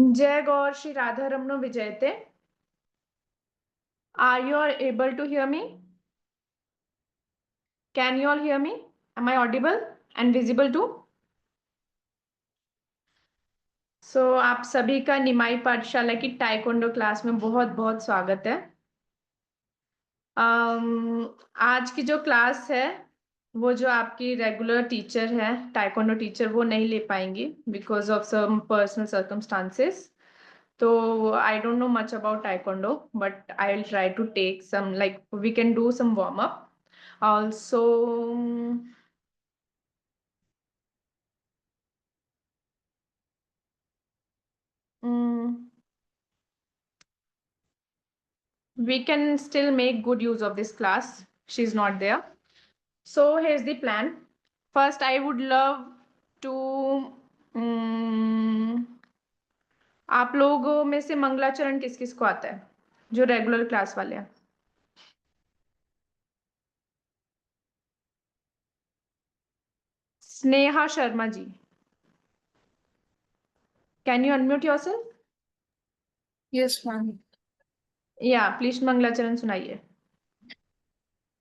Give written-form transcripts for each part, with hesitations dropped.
Jai Gaur Shri Radharamno Vijayate. Are you all able to hear me? Can you all hear me? Am I audible and visible too? आप सभी का निमाई पाठशाला की taekwondo class में बहुत बहुत स्वागत है। आज की जो क्लास है वो जो आपकी रेगुलर टीचर है टाइकोंडो टीचर वो नहीं ले पाएंगी because of some personal circumstances. तो I don't know much about taekwondo, but I will try to take some, like we can do some warm up also. mm, we can still make good use of this class. She's not there. So here's the plan. First, I would love to आप लोगों में से मंगलाचरण किस किस को आता है जो रेगुलर क्लास वाले हैं? Sneha Sharma ji, can you unmute yourself? Yes ma'am. Yeah please मंगलाचरण सुनाइए।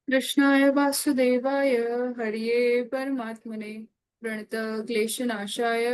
कृष्णाय वासुदेवाय हरिये परमात्मने प्रणत क्लेशनाशाय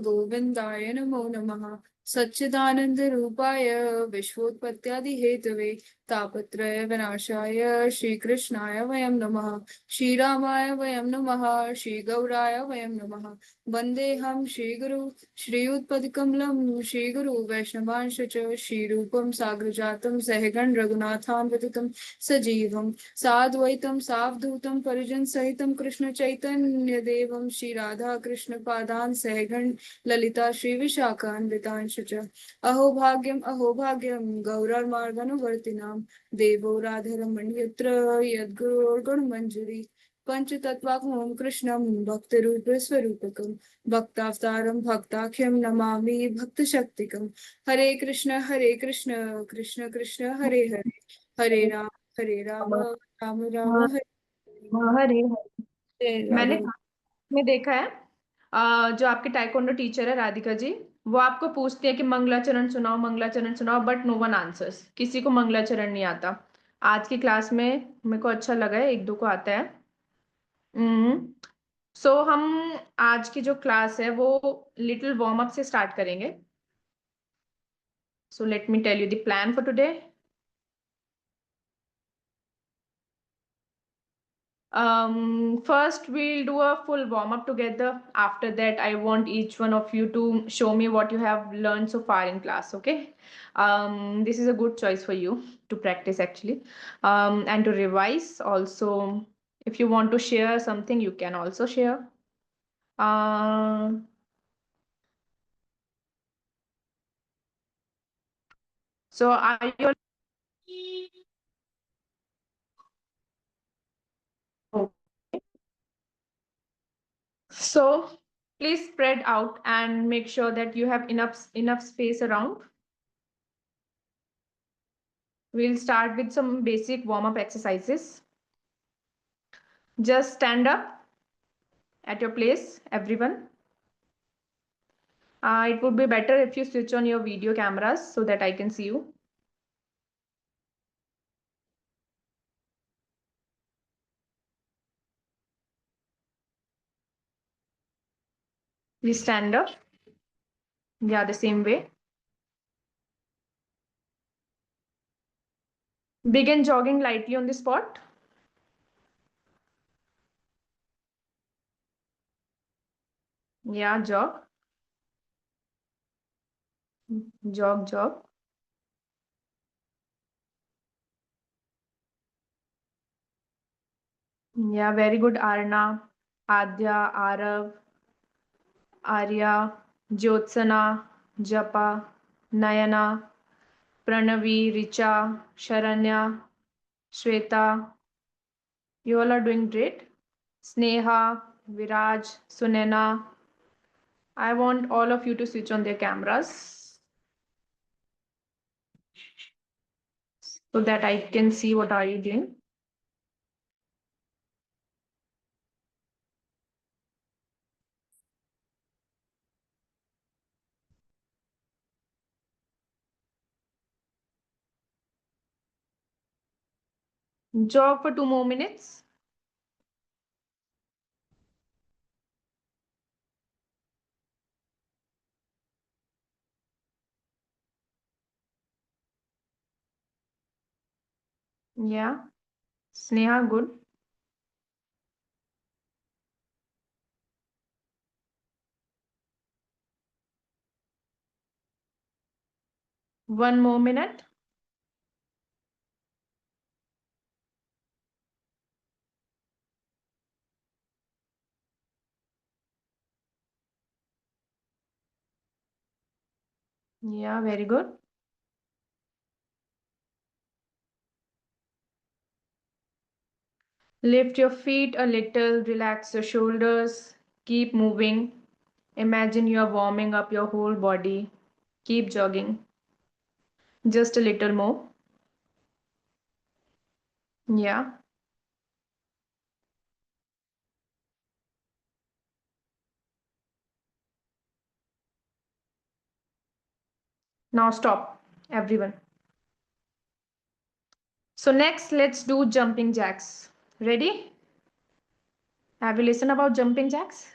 गोविंदाय नमो नमः। सच्चिदानंद रूपाय विश्वोत्पत्त्यादि हेतवे तापत्रय विनाशाय श्रीकृष्णाय वयं नमः। श्रीरामाय वयं नमः। श्रीगौराय वयं नमः। वन्देऽहं श्रीगुरु श्रीयुतपदकमलं श्रीगुरु वैष्णवांश च श्रीरूपं साग्रजातं सहगण रघुनाथान्वितं सजीवं साद्वैतं सावधूतं परिजन सहितं कृष्ण चैतन्य देवं श्री राधा कृष्ण पादान सहगण ललिता श्री विशाखान्वितांश च। अहो भाग्यं गौरमार्गनुवर्तिनां देवो राधारमण्यत्र यद्गुरुर्गुणमञ्जरी पंचतत्वात्मकं कृष्णं भक्तरूपस्वरूपकं भक्तावतारं भक्ताख्यं नमामि भक्तशक्तिकं। हरे कृष्ण कृष्ण कृष्ण हरे हरे हरे राम राम राम हरे हरे हरे मैंने राधे। में देखा है जो आपके टाइकोंडो टीचर है राधिका जी, वो आपको पूछती है कि मंगलाचरण सुनाओ, बट नो वन आंसर्स। किसी को मंगलाचरण नहीं आता। आज की क्लास में मेरे को अच्छा लगा है, एक दो को आता है। सो हम आज की जो क्लास है वो लिटिल वार्म अप से स्टार्ट करेंगे। So let me tell you the plan for today. First we'll do a full warm up together. After that, I want each one of you to show me what you have learned so far in class. Okay. This is a good choice for you to practice actually, and to revise also. If you want to share something, you can also share. uh, so are you all- so please spread out and make sure that you have enough space around. We'll start with some basic warm-up exercises. Just stand up at your place, everyone. It would be better if you switch on your video cameras so that I can see you. Please stand up. Yeah, the same way. Begin jogging lightly on the spot. Yeah, jog. Jog. Yeah, very good, Arna, Adya, Arav, Arya, Jyotsana, Japa, Nayana, Pranavi, Richa, Sharanya, Shweta. You all are doing great. Sneha, Viraj, Sunena. I want all of you to switch on their cameras so that I can see what are you doing. Jog for 2 more minutes. Yeah. Sneha, good. One more minute. Yeah, very good. Lift your feet a little, relax your shoulders, keep moving. Imagine you are warming up your whole body. Keep jogging. Just a little more. Yeah. Now stop, everyone. So next, let's do jumping jacks. Ready? Have you listened about jumping jacks?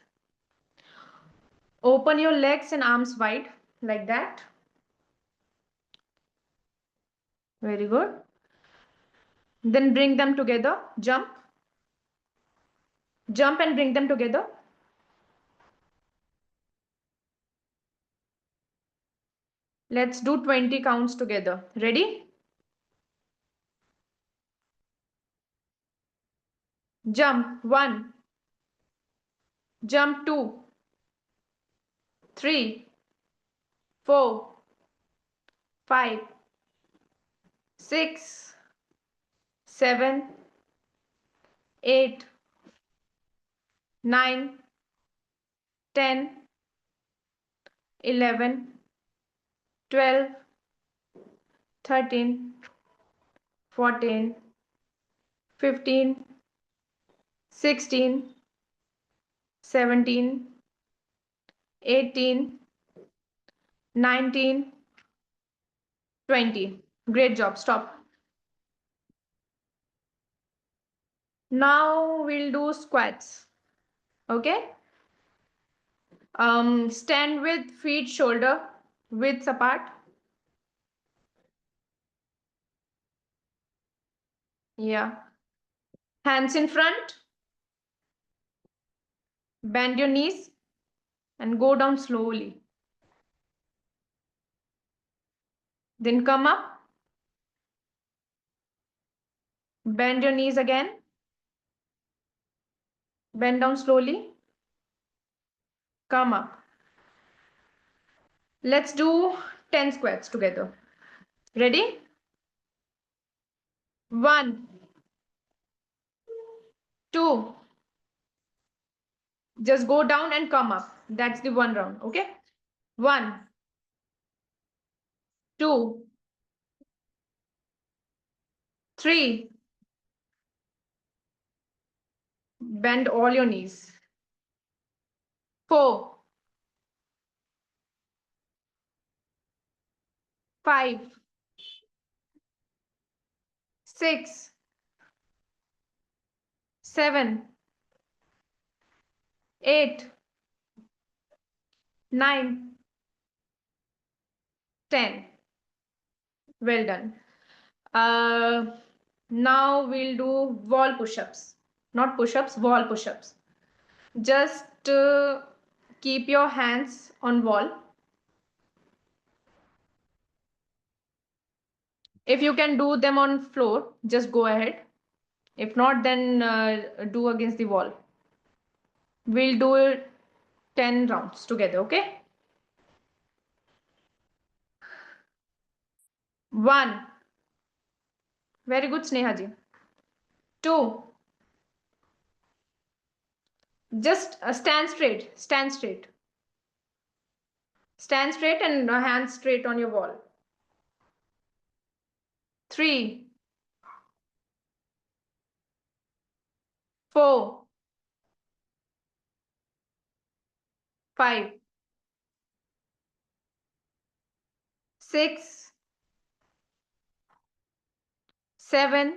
Open your legs and arms wide like that. Very good. Then bring them together. Jump. Jump and bring them together. Let's do 20 counts together. Ready? Jump. 1. Jump. 2. 3. 4. 5. 6. 7. 8. 9. 10. 11. 12. 13. 14. 15. 16. 17. 18. 19. 20. Great job. Stop. Now we'll do squats. Okay. Stand with feet shoulder widths apart. Yeah. Hands in front. Bend your knees and go down slowly. Then come up. Bend your knees again. Bend down slowly. Come up. Let's do 10 squats together. Ready? 1, 2. Just go down and come up. That's the one round. Okay. 1, 2, 3. Bend all your knees. 4, 5, 6, 7, 8, 9, 10. Well done. Now we'll do wall push-ups. Not push-ups, wall push-ups. Just keep your hands on wall. If you can do them on floor, just go ahead. If not, then do against the wall. We'll do 10 rounds together, okay? 1. Very good, Sneha ji. 2. Just stand straight. Stand straight. Stand straight and hands straight on your wall. 3. 4. 5. 6. 7.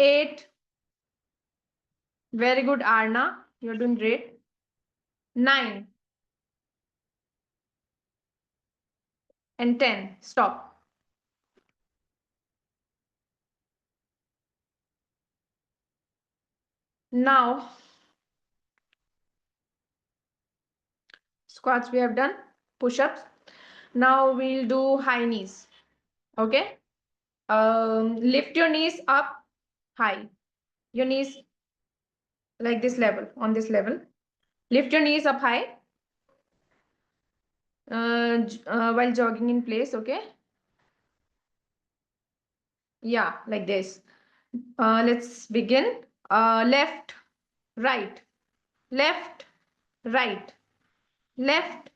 8. Very good, Arna. You're doing great. 9 and 10. Stop. Now, squats we have done. Push-ups. Now we'll do high knees. Okay. Lift your knees up high. Your knees like this level, on this level. Lift your knees up high while jogging in place. Okay. Yeah, like this. Let's begin. Left, right, left, right, left,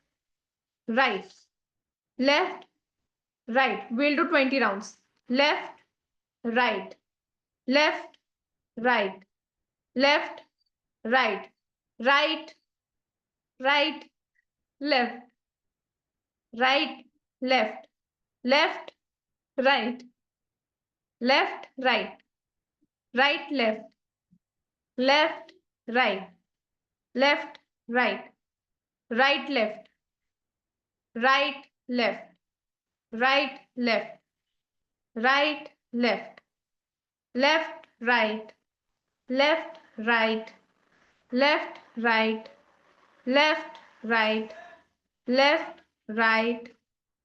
right, left, right. We'll do 20 rounds. Left, right, left, right, left, right, right, right, left, right, left, left, right, left, right, right, left, left, right, left, right, right, left, right, left, right, left, right, left, left, right, left, right, left, right, left, right, left, right,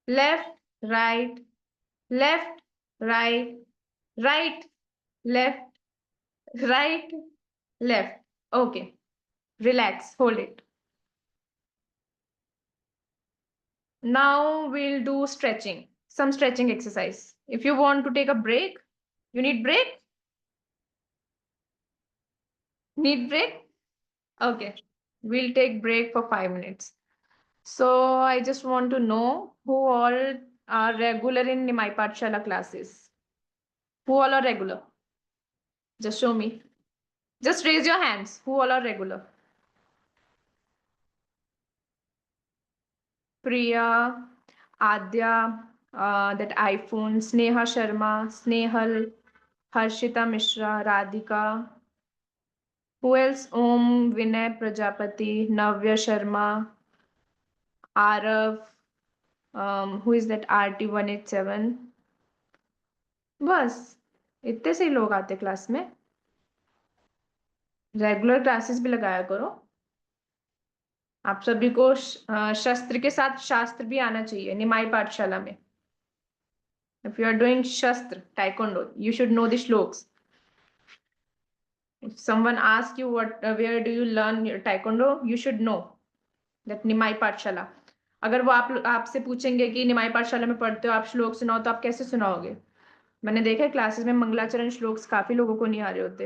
left, right, left, right, right, left, right, left. Okay, relax, hold it. Now we'll do stretching, some stretching exercise. If you want to take a break, you need break? Need break? Okay, we'll take break for 5 minutes. So I just want to know who all are regular in Nimai Pathshala classes. Who all are regular? Just show me. Just raise your hands. Who all are regular? Priya, Adya, that iPhone, Sneha Sharma, Snehal, Harshita Mishra, Radhika. Who else? Om, Vinay Prajapati, Navya Sharma, Arav. Who is that? RT187. बस इतने से ही लोग आते class में. Regular classes भी लगाया करो. आप सभी को शस्त्र के साथ शास्त्र भी आना चाहिए निमाई पाठशाला में. If you are doing shastra taekwondo, you should know the shloks. If someone asks you where do you learn your taekwondo, you should know that निमाई पाठशाला. अगर वो आपसे पूछेंगे कि निमाई पाठशाला में पढ़ते हो, आप श्लोक सुनाओ, तो आप कैसे सुनाओगे? मैंने देखा है क्लासेस में मंगलाचरण श्लोक्स काफी लोगों को नहीं आ रहे होते.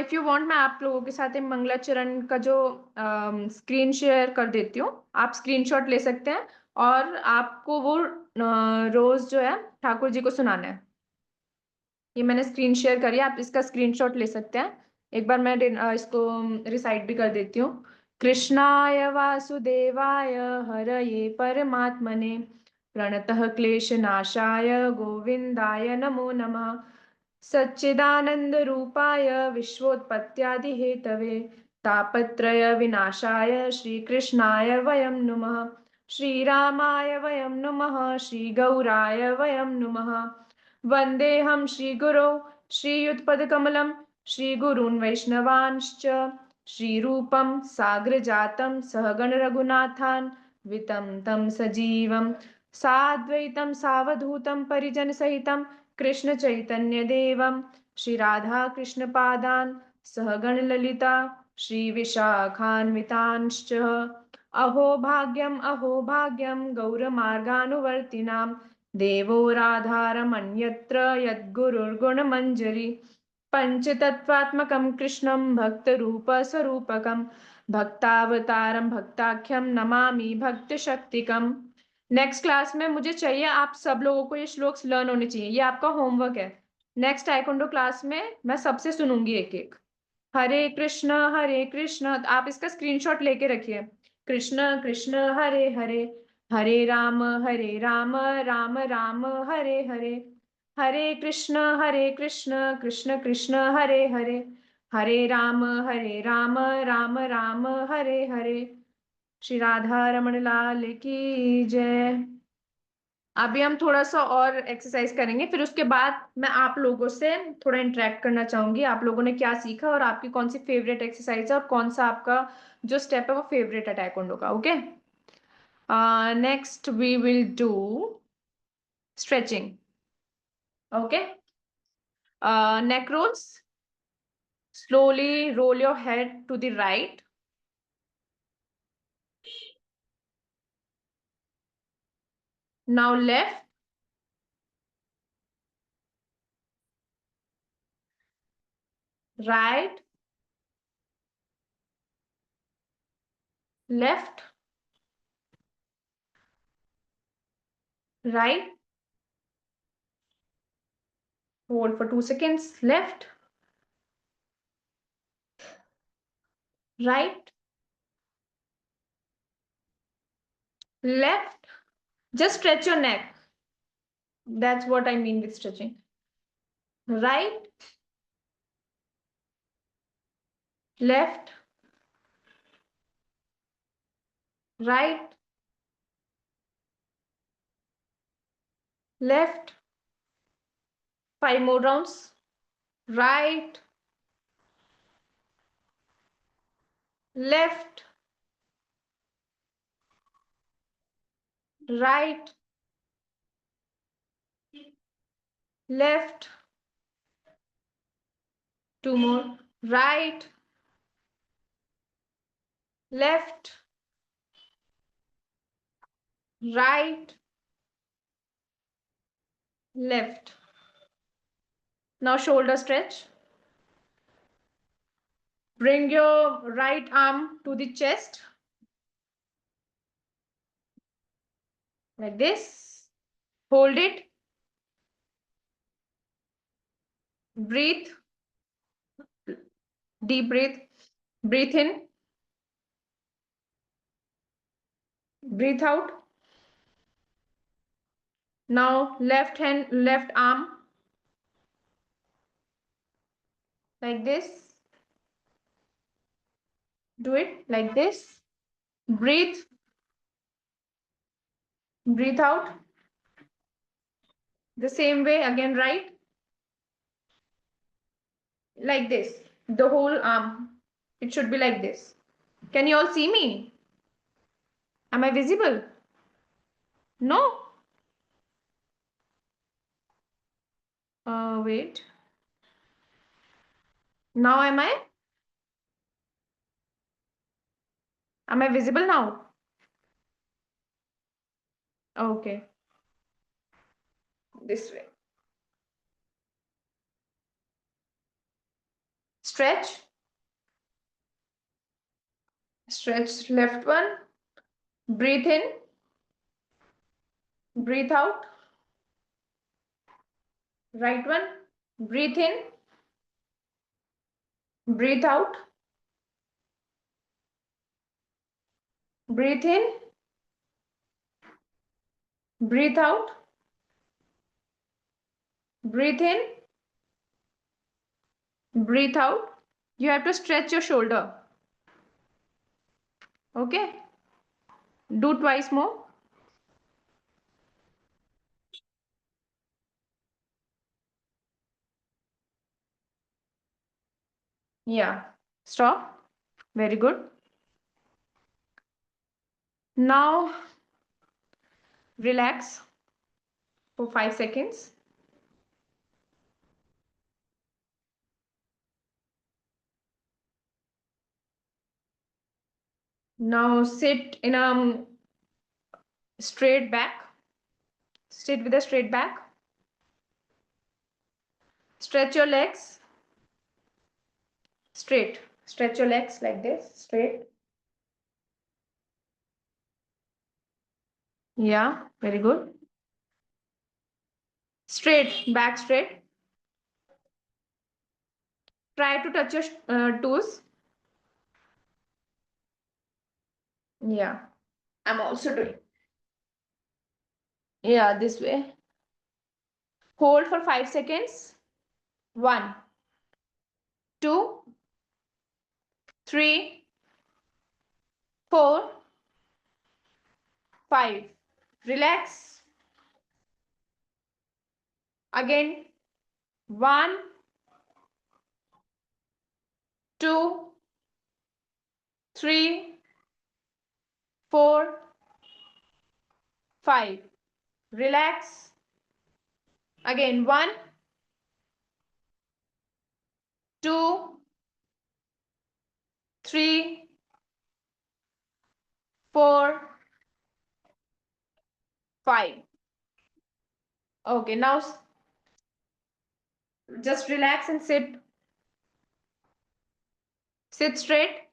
इफ यू वांट, मैं आप लोगों के साथ मंगलाचरण का जो स्क्रीन शेयर कर देती हूँ. आप स्क्रीनशॉट ले सकते हैं और आपको वो रोज जो है ठाकुर जी को सुनाना है. ये मैंने स्क्रीन शेयर करी, आप इसका स्क्रीनशॉट ले सकते हैं. एक बार मैं इसको रिसाइट भी कर देती हूँ. कृष्णाय वासुदेवाय हरये परमात्मने प्रणतः क्लेशनाशाय गोविंदाय नमो नमः. सच्चिदानंद रूपाय विश्वोत्पत्त्यादि हेतवे तापत्रय विनाशाय श्रीकृष्णाय वयं नुमः. श्रीरामाय वयं नुमः. श्रीगौराय वयं नुमः. वन्देऽहं श्रीगुरौ श्रीयुतपदकमलं श्रीगुरून् वैष्णवांश्च श्रीरूपं साग्रजातं सहगण रघुनाथान् वितं तं सजीवं साद्वैतं सावधूतं परिजनसहितं कृष्ण चैतन्य देवं श्री राधा कृष्ण पादान सहगण ललिता श्री विशाखान्वितांश्च. अहो भाग्यम गौरमार्गानुवर्तिनां देवो राधारमन्यत्र यद्गुरुर्गुणमञ्जरी. पंचतत्त्वात्मकं कृष्णं भक्तरूपस्वरूपकं भक्तावतारं भक्ताख्यं नमामि भक्तशक्तिकम्. नेक्स्ट क्लास में मुझे चाहिए आप सब लोगों को ये श्लोक्स लर्न होने चाहिए. ये आपका होमवर्क है. नेक्स्ट टाइकोंडो क्लास में मैं सबसे सुनूंगी एक एक. हरे कृष्ण, आप इसका स्क्रीनशॉट लेके रखिए. कृष्ण कृष्ण हरे हरे, हरे Ram Ram Ram Hare Hare, Hare Krishna Krishna Krishna Hare Hare, Hare Rama Rama Rama Hare Hare. Shri Radha Raman लाल की जय। अभी हम थोड़ा सा और एक्सरसाइज करेंगे, फिर उसके बाद मैं आप लोगों से थोड़ा इंटरेक्ट करना चाहूंगी, आप लोगों ने क्या सीखा और आपकी कौन सी फेवरेट एक्सरसाइज है और कौन सा आपका जो स्टेप है वो फेवरेट है टाइकोंडो का। Okay, next we will do stretching. Okay, neck rolls. Slowly roll your head to the right. Now left. Right. Left. Right. Hold for 2 seconds. Left. Right. Left. Just stretch your neck. That's what I mean with stretching. Right. Left. Right. Left. 5 more rounds. Right. Left. Right. Left. 2 more. Right. Left. Right. Left. Now shoulder stretch. Bring your right arm to the chest like this. Hold it. Breathe. Deep breath. Breathe in. Breathe out. Now left hand, left arm like this. Do it like this. Breathe. Breathe out. The same way again, right? Like this. The whole arm. It should be like this. Can you all see me? Am I visible? No? Wait. Now am I? Am I visible now? Okay. This way. Stretch. Stretch left one. Breathe in. Breathe out. Right one. Breathe in. Breathe out. Breathe in. Breathe out. Breathe in. Breathe out. You have to stretch your shoulder. Okay. Do twice more. Yeah. Stop. Very good. Now relax for 5 seconds. Now sit in a straight back. Sit with a straight back. Stretch your legs. Straight. Stretch your legs like this. Straight. Yeah. Very good. Straight. Back straight. Try to touch your toes. Yeah. I'm also doing. Yeah, this way. Hold for 5 seconds. 1, 2, 3, 4, 5. Relax. Again. 1, 2, 3, 4, 5. Relax. Again. 1, 2, 3, 4, 5. Okay, now just relax and sit. Sit straight.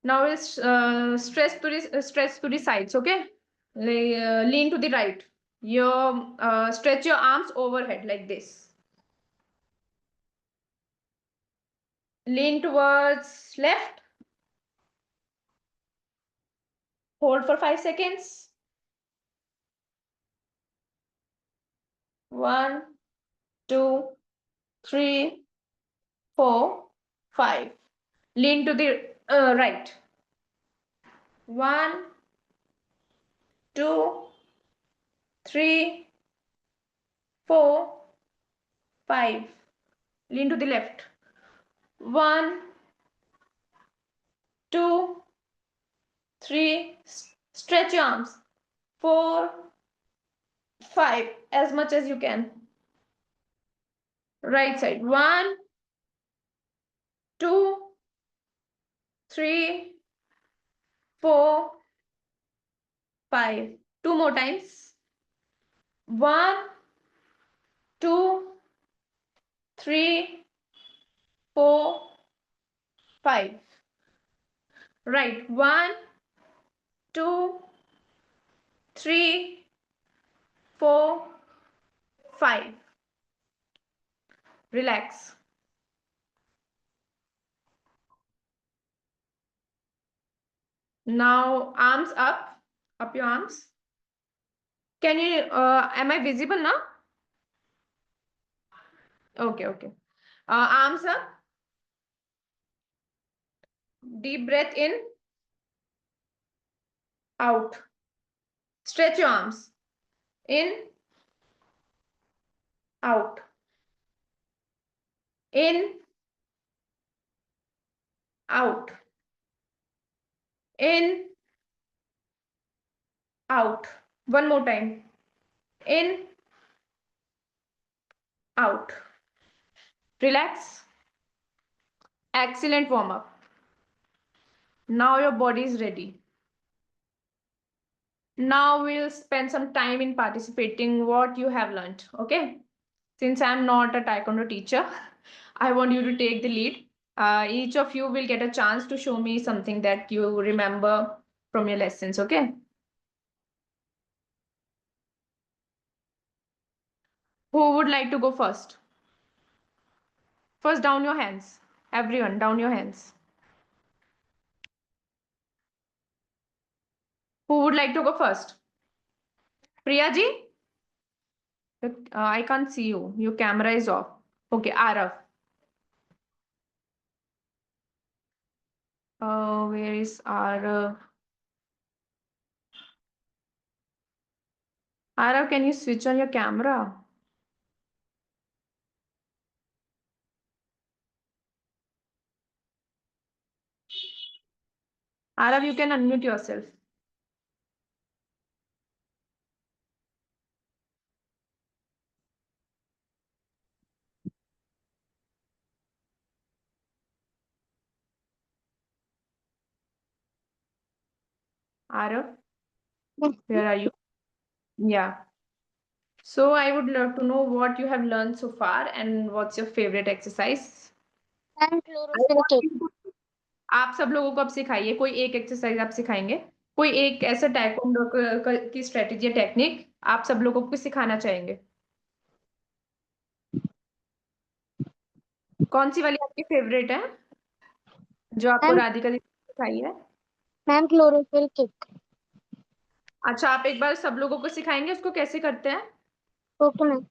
Now is stretch to the sides. Okay, lean to the right. Stretch your arms overhead like this. Lean towards left. Hold for 5 seconds. 1, 2, 3, 4, 5. Lean to the right. 1, 2, 3, 4, 5. Lean to the left. 1, 2, 3. Stretch your arms. 4, 5. As much as you can. Right side. 1, 2, 3, 4, 5. 2 more times. 1, 2, 3, 4, 5. Right. 1, 2, 3, 4, 5. Relax. Now arms up. Up your arms. Can you, am I visible now? Okay, okay. Arms up. Deep breath in. Out. Stretch your arms. In. Out. In. Out. In. Out. One more time. In. Out. Relax. Excellent warm up. Now your body is ready. Now we'll spend some time in participating what you have learned. Okay. Since I'm not a Taekwondo teacher, I want you to take the lead. Each of you will get a chance to show me something that you remember from your lessons. Okay. Who would like to go first? First, down your hands. Everyone, down your hands. Who would like to go first? Priya ji? I can't see you. Your camera is off. Okay, Arav. Where is Arav? Arav, can you switch on your camera? Arav, you can unmute yourself. Arav, where are you? Yeah. So I would love to know what you have learned so far and what's your favorite exercise. And chlorophyll kick. आप सब लोगों को अब सिखाइए कोई एक exercise आप सिखाएंगे कोई एक ऐसा टाइकोंडो की स्ट्रेटेजी टेक्निक आप सब लोगों को सिखाना चाहेंगे कौन सी वाली आपकी फेवरेट है जो आपको मैम राधिका दी सिखाई है मैम chlorophyll kick. अच्छा, आप एक बार सब लोगों को सिखाएंगे उसको कैसे करते हैं? Okay ma'am.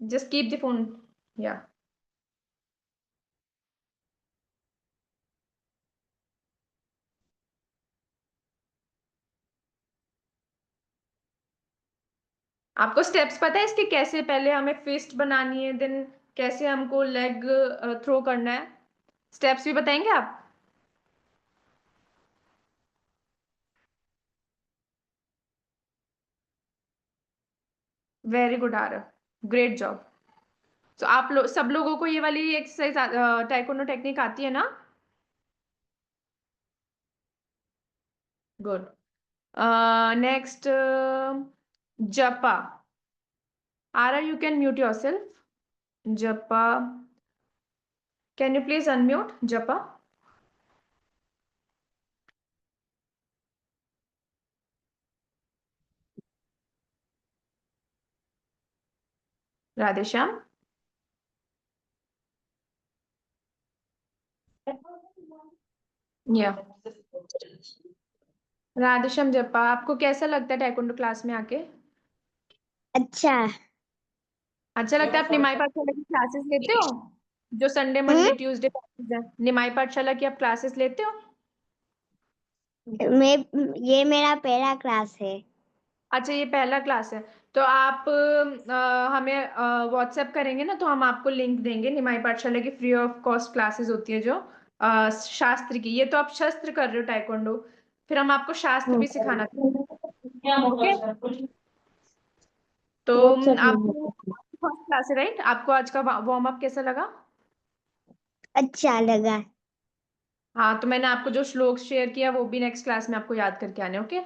Just keep the phone. या आपको स्टेप्स पता है इसके कैसे? पहले हमें फिस्ट बनानी है, देन कैसे हमको लेग थ्रो करना है, स्टेप्स भी बताएंगे आप? Very good Aarav, great job. तो आप लोग सब लोगों को ये वाली एक्सरसाइज टाइकोंडो टेक्निक आती है ना? गुड। नेक्स्ट, जपा। आरा, यू कैन म्यूट योरसेल्फ। जपा, कैन यू प्लीज अनम्यूट जपा? राधेश्याम। या राधेश्याम जपा, आपको कैसा लगता है टाइकोंडो क्लास में आके? अच्छा। अच्छा लगता है? आप निमाई पाठशाला की क्लासेस लेते हो? जो संडे मंडे ट्यूसडे क्लासेस है, निमाई पाठशाला की आप क्लासेस लेते हो? मैं ये मेरा पहला क्लास है। अच्छा, ये पहला क्लास है। तो आप हमें व्हाट्सएप करेंगे ना, तो हम आपको लिंक देंगे। निमाई पाठशाला की फ्री ऑफ कॉस्ट क्लासेस होती है जो शास्त्र की। ये तो आप शस्त्र कर रहे हो टाइकोंडो, फिर हम आपको शास्त्र भी सिखाना ओके? तो आपको फर्स्ट क्लास है राइट? आपको आज का वार्म अप कैसा लगा? अच्छा लगा। हाँ, तो मैंने आपको जो श्लोक शेयर किया वो भी नेक्स्ट क्लास में आपको याद करके आने। Okay?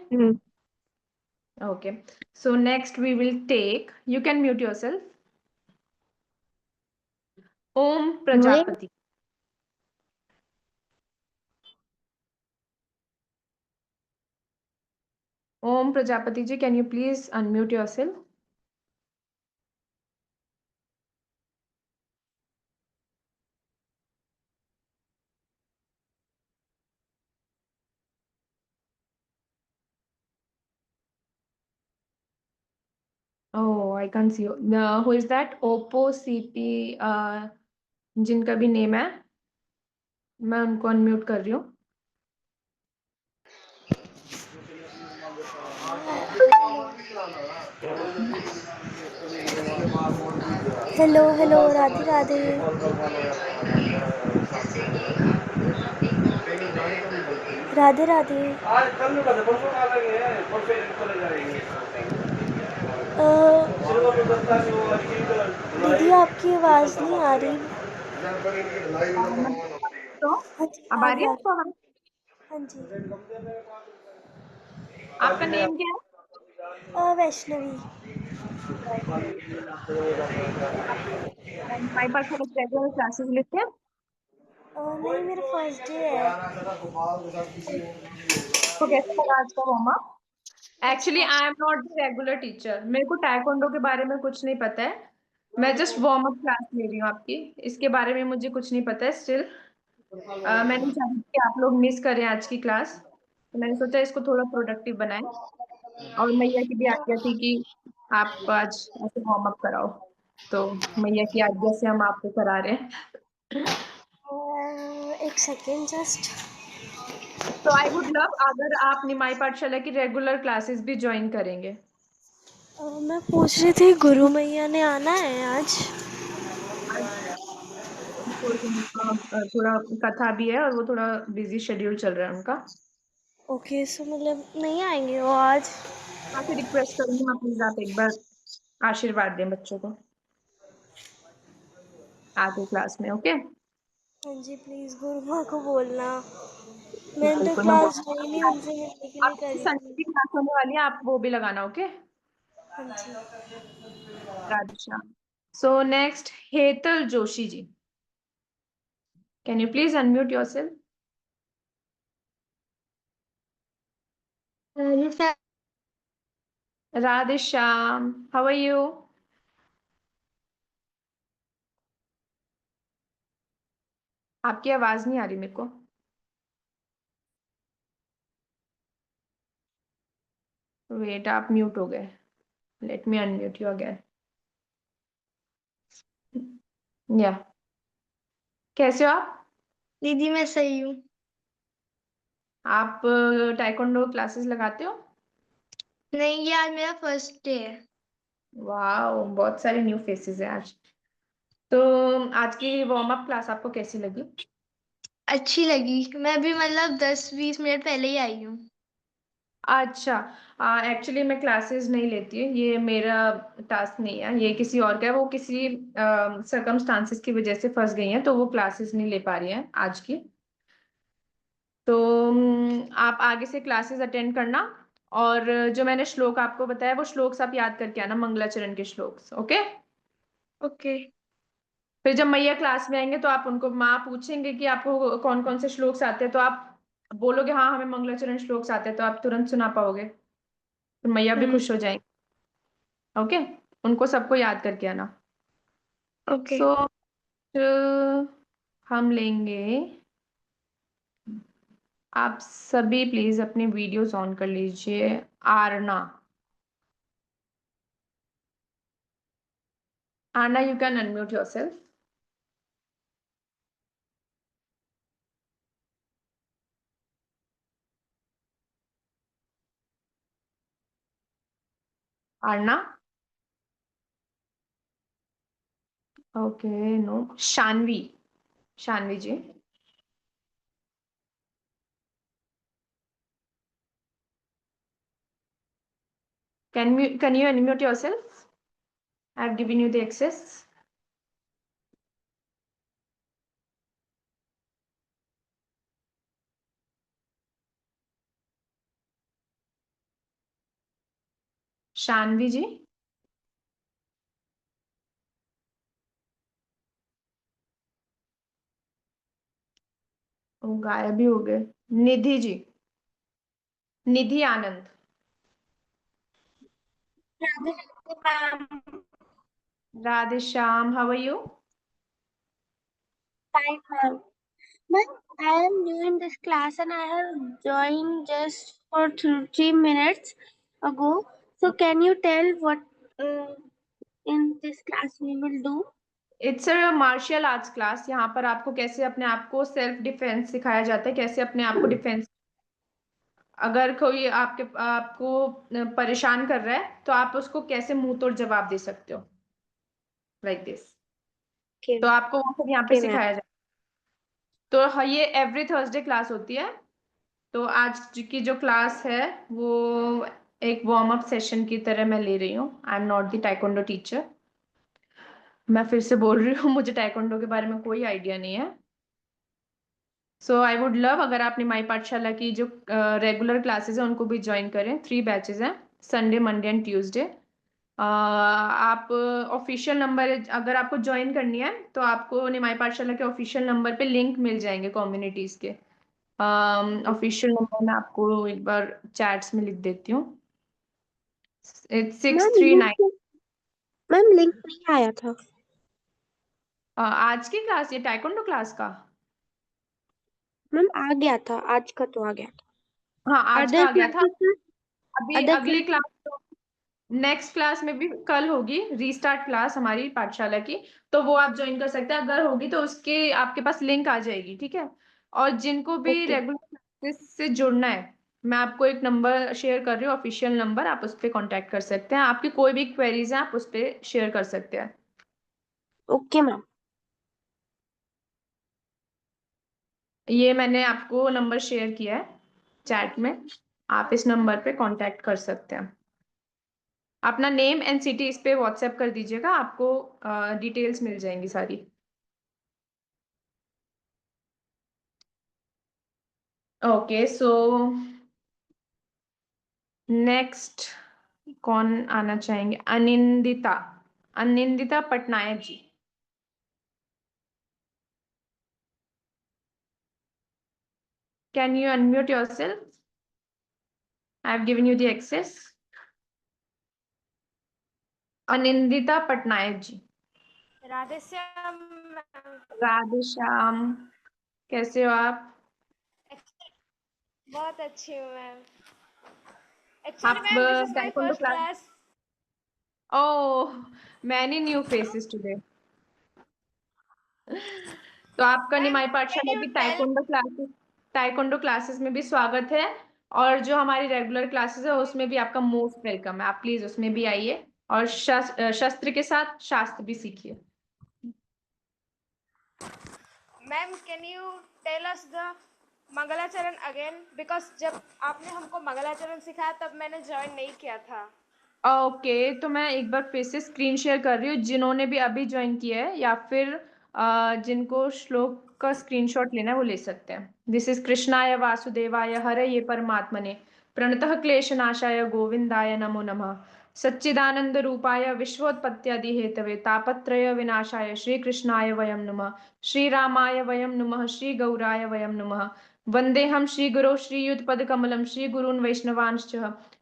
Okay, so next we will take, you can mute yourself. Om Prajapati. Om Prajapati ji, can you please unmute yourself? Oh, I can see who is that Oppo CP, जिनका भी नेम है, मैं उनको अनम्यूट कर रही हूँ। Hello hello, Radhe Radhe. राधे राधे। दीदी आपकी आवाज़ नहीं आ रही। तो हाँ जी, अब आ आ रही रही है आ रही। आपको? हाँ, हाँ जी। आपका नेम क्या वैष्णवी। है? माई पास रेगुलर क्लासेस लेते हैं। नहीं, मेरा फर्स्ट डे है। तो कैसा लगा आज का वार्म अप? एक्चुअली अच्छा। I am not the regular teacher, मेरे को टाइकोंडो के बारे में कुछ नहीं पता है। मैं जस्ट वार्म अप क्लास ले रही हूँ आपकी, इसके बारे में मुझे कुछ नहीं पता है स्टिल। मैं नहीं चाहती कि आप लोग मिस करें आज की क्लास, तो मैंने सोचा इसको थोड़ा प्रोडक्टिव बनाएं। और मैया की भी आज्ञा थी कि आप आज ऐसे वार्म अप कराओ, तो मैया की आज्ञा से हम आपको करा रहे हैं। एक सेकेंड जस्ट। तो आई वुड लव अगर आप निमाई पाठशाला की रेगुलर क्लासेस भी ज्वाइन करेंगे। मैं पूछ रही थी, गुरु मैया ने आना है आज? आज थोड़ा कथा भी है और वो थोड़ा बिजी शेड्यूल चल रहा है उनका। ओके, सो मतलब नहीं आएंगे वो आज? आपसे रिक्वेस्ट करूंगी मैं, प्लीज आप एक बार आशीर्वाद दें बच्चों को आगे क्लास में। ओके? हाँ जी, प्लीज़ गुरु माँ को बोलना। मैंने तो बिल्कुल, मैं क्लास बोलूंगी। ज्वाइन ही उनसे मिलने के लिए आपकी करी संडे थी। की क्लास होने वाली है, आप वो भी लगाना। ओके? हाँ जी। Radhika. So next, Hetal Joshi ji, can you please unmute yourself? Radhe Shyam, how are you? आपकी आवाज नहीं आ रही मेरे को। वेट, आप म्यूट हो गए। Late me unmute you again. या, कैसे हो आप? दीदी मैं सही हूँ। आप टाइकोंडो क्लासेस लगाते हो? नहीं, ये आज मेरा फर्स्ट डे है। वाह, बहुत सारे न्यू फेसेस हैं आज। तो आज की वार्म अप क्लास आपको कैसी लगी? अच्छी लगी। मैं भी मतलब 10-20 मिनट पहले ही आई हूँ। अच्छा, एक्चुअली मैं क्लासेस नहीं लेती है, ये मेरा टास्क नहीं है, ये किसी और का है। वो किसी सरकमस्टांसेस की वजह से फंस गई हैं, तो वो क्लासेस नहीं ले पा रही हैं आज की। तो आप आगे से क्लासेस अटेंड करना। और जो मैंने श्लोक आपको बताया वो श्लोक्स आप याद करके आना, मंगलाचरण के श्लोक्स। ओके? ओके। फिर जब मैया क्लास में आएंगे तो आप उनको, माँ पूछेंगे कि आपको कौन कौन से श्लोक्स आते हैं, तो आप बोलोगे हाँ हमें मंगलाचरण श्लोक्स आते हैं, तो आप तुरंत सुना पाओगे। फिर मैया भी खुश हो जाएंगे। ओके? उनको सबको याद करके आना। ओके। सो हम लेंगे, आप सभी प्लीज अपने वीडियोस ऑन कर लीजिए। Aarna, Aarna you can unmute yourself. Aarna, okay. No, Shanvi, Shanvi ji, can you unmute yourself? I have given you the access. Shanvi ji, वो गायब ही हो गए। Nidhi ji, Nidhi Anand, Radhe Shyam, how are you? Fine, ma'am. Ma'am, I am new in this class and I have joined just for 3 minutes ago. So can you tell what uh, in this class we will do? It's a martial arts class. यहाँ पर आपको कैसे अपने आप को self defence सिखाया जाता है, कैसे अपने आप को डिफेंस, अगर कोई आपको परेशान कर रहा है तो आप उसको कैसे मुंह तोड़ जवाब दे सकते हो, लाइक दिस। तो Okay, आपको वो सब यहाँ पे okay, ma'am. सिखाया जाए। तो हाँ, ये एवरी थर्सडे क्लास होती है। तो आज की जो क्लास है वो एक वार्म अप सेशन की तरह मैं ले रही हूँ। I am not the taekwondo teacher. मैं फिर से बोल रही हूँ, मुझे टाइकोंडो के बारे में कोई आइडिया नहीं है। सो आई वुड लव अगर आपने माई पाठशाला की जो रेगुलर क्लासेस हैं उनको भी ज्वाइन करें। 3 बैचेस हैं, संडे, मंडे एंड ट्यूसडे। आप ऑफिशियल नंबर, अगर आपको ज्वाइन करनी है तो आपको निमाई पाठशाला के ऑफिशियल नंबर पे लिंक मिल जाएंगे कम्युनिटीज के। ऑफिशियल नंबर मैं आपको एक बार चैट्स में लिख देती हूँ। It's ma'am 639। लिंक नहीं आया था। आज की क्लास, ये टाइकोंडो क्लास का? मैम आ गया था, आज का तो आ गया हाँ, था। आज का अदर आ गया था। क्लासेस में, अभी अदर अगली क्लास। क्लास, नेक्स्ट क्लास में भी कल होगी रीस्टार्ट क्लास हमारी पाठशाला की। तो वो आप ज्वाइन कर सकते हैं, अगर होगी तो उसके आपके पास लिंक आ जाएगी, ठीक है? और जिनको भी ओके, रेगुलर क्लासेस से जुड़ना है, मैं आपको एक नंबर शेयर कर रही हूँ, ऑफिशियल नंबर, आप उस पर कांटेक्ट कर सकते हैं। आपकी कोई भी क्वेरीज है आप उस पर शेयर कर सकते हैं। Okay ma'am. ये मैंने आपको नंबर शेयर किया है चैट में, आप इस नंबर पे कांटेक्ट कर सकते हैं। अपना नेम एंड सिटी इस पे व्हाट्सएप कर दीजिएगा, आपको डिटेल्स मिल जाएंगी सारी। ओके, सो नेक्स्ट कौन आना चाहेंगे? Anindita, Anindita Patnaik ji, can you unmute yourself? I have given you the access. Anindita Patnaik ji, Radhe Shyam. Radhe Shyam. कैसे हो आप? बहुत अच्छी हूँ मैम। एक्चुअली आप ma'am this is my taekwondo first class? Class. Oh, many new faces today. तो आपका ma'am Nimai can Pathshala you की टेल। ताइक्वांडो क्लासेस में भी स्वागत है। और जो हमारी रेगुलर क्लासेस है उसमें भी आपका मोस्ट वेलकम है। आप प्लीज उसमें भी आइए और शस्त्र के साथ शास्त्र भी सीखिए। Ma'am can you tell us the मंगलाचरण अगेन, बिकॉज जब आपने हमको मंगलाचरण सिखाया तब मैंने ज्वाइन नहीं किया था। ओके, तो मैं एक बार फिर से स्क्रीन शेयर कर रही हूँ। जिन्होंने भी अभी ज्वाइन किया है या फिर जिनको श्लोक का स्क्रीनशॉट लेना है वो ले सकते हैं। दिस इज कृष्णाय वासुदेवाय हरये परमात्मने प्रणतः क्लेशनाशाय गोविंदाय नमो नमः। सच्चिदानंद रूपाय विश्वोत्पत्त्यादि हेतवे तापत्रय विनाशाय श्री कृष्णाय वयं नमः। श्री रामाय वयं नमः। श्री गौराय वयं नमः। वंदेहम श्री गुरो श्रीयुतपदकमलं श्री गुरून् वैष्णवांश्च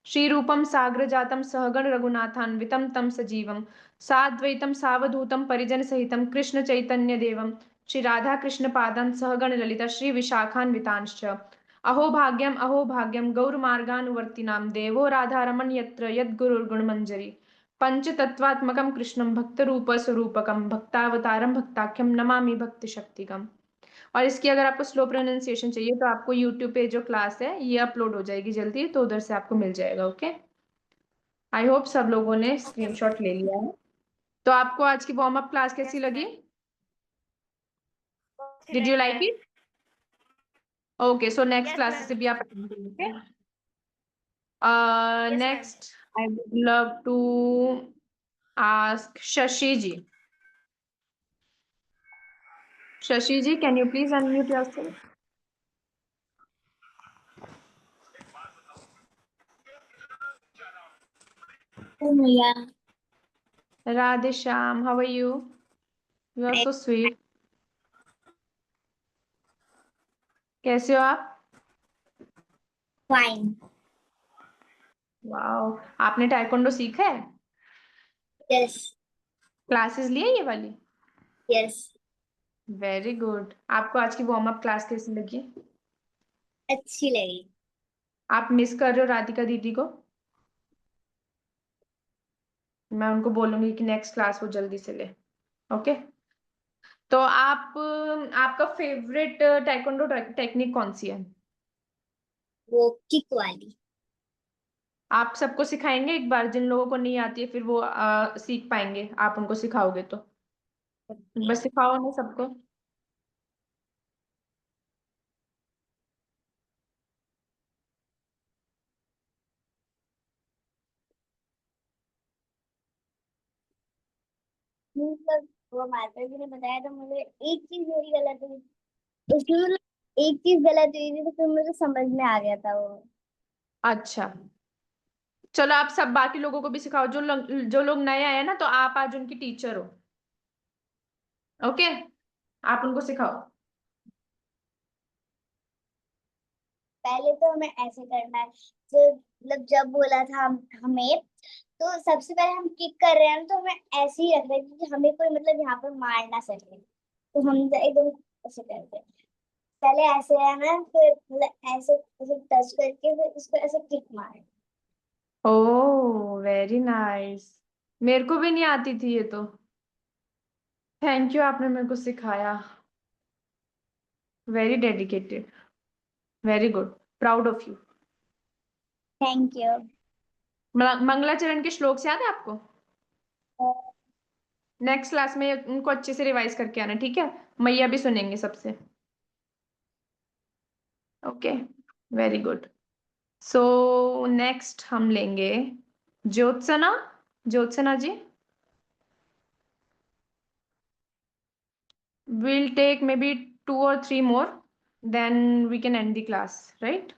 श्रीरूपं साग्रजातं सहगण रघुनाथान्वितं तं सजीवं साद्वैतं सावधूतं परिजनसहितं कृष्णचैतन्यदेवं श्री राधा कृष्ण पादान् सहगण ललिता श्री विशाखान्वितांश्च। अहो भाग्यं गौरमार्गानुवर्तिनां देवो राधारमण यत्र यद्गुरुर्गुणमञ्जरी पंचतत्वात्मकं कृष्णं भक्तरूपस्वरूपकं भक्तावतारं भक्ताख्यं नमामि भक्तिशक्तिकम्। और इसकी अगर आपको स्लो प्रोनाउंसिएशन चाहिए तो आपको यूट्यूब पे जो क्लास है ये अपलोड हो जाएगी जल्दी, तो उधर से आपको मिल जाएगा। ओके, आई होप सब लोगों ने ओके स्क्रीनशॉट ले लिया है। तो आपको आज की वार्म अप क्लास कैसी यस लगी? मैम, बहुत ही डिड यू लगी like ma'am. It? Okay, so next yes classes ma'am. से भी आप अटेंड करेंगे। Yes ma'am. Next I would love to ask Shashi ji. Shashi ji, can you please unmute yourself? Yeah. Radhe Shyam, how are you? You are so sweet. कैसे हो आप? Fine. Wow, आपने taekwondo सीखा है? Yes. क्लासेस ली है ये वाली? Yes. Very good. आपको आज की वार्म अप क्लास कैसी लगी? अच्छी लगी। आप मिस कर रहे हो राधिका दीदी को? मैं उनको बोलूंगी कि नेक्स्ट क्लास वो जल्दी से ले। ओके, तो आपका फेवरेट टाइकोंडो टेक्निक कौन सी है? वो किक वाली। आप सबको सिखाएंगे एक बार, जिन लोगों को नहीं आती है फिर वो सीख पाएंगे, आप उनको सिखाओगे तो? बस सिखाओ ना सबको। मतलब वो माता जी ने बताया था, मुझे एक चीज मेरी गलत हुई, उसमें मतलब एक चीज गलत हुई थी तो फिर मुझे समझ में आ गया था वो। अच्छा, चलो आप सब बाकी लोगों को भी सिखाओ। जो लोग नए आए हैं ना, तो आप आज उनकी टीचर हो। ओके, आप उनको सिखाओ। पहले तो हमें ऐसे करना है, तो मतलब जब बोला था हमें, तो सबसे पहले हम किक कर रहे हैं ना, तो हमें ऐसे ही रख रहे हैं कि हमें कोई मतलब यहाँ पर मार ना सके, तो हम तो एकदम ऐसे करते हैं। पहले ऐसे है ना, फिर मतलब ऐसे ऐसे टच करके फिर उसको ऐसे किक मार। ओह, वेरी नाइस। मेरे को भी नहीं आती थी ये तो। थैंक यू, आपने मेरे को सिखाया। Very dedicated, very good, proud of you. Thank you. मंगलाचरण के श्लोक याद है आपको? नेक्स्ट क्लास में उनको अच्छे से रिवाइज करके आना, ठीक है? मैया भी सुनेंगे सबसे। Okay, very good. So next हम लेंगे ज्योत्सना। ज्योत्सना जी, we'll take maybe 2 or 3 more, then we can end the class, right?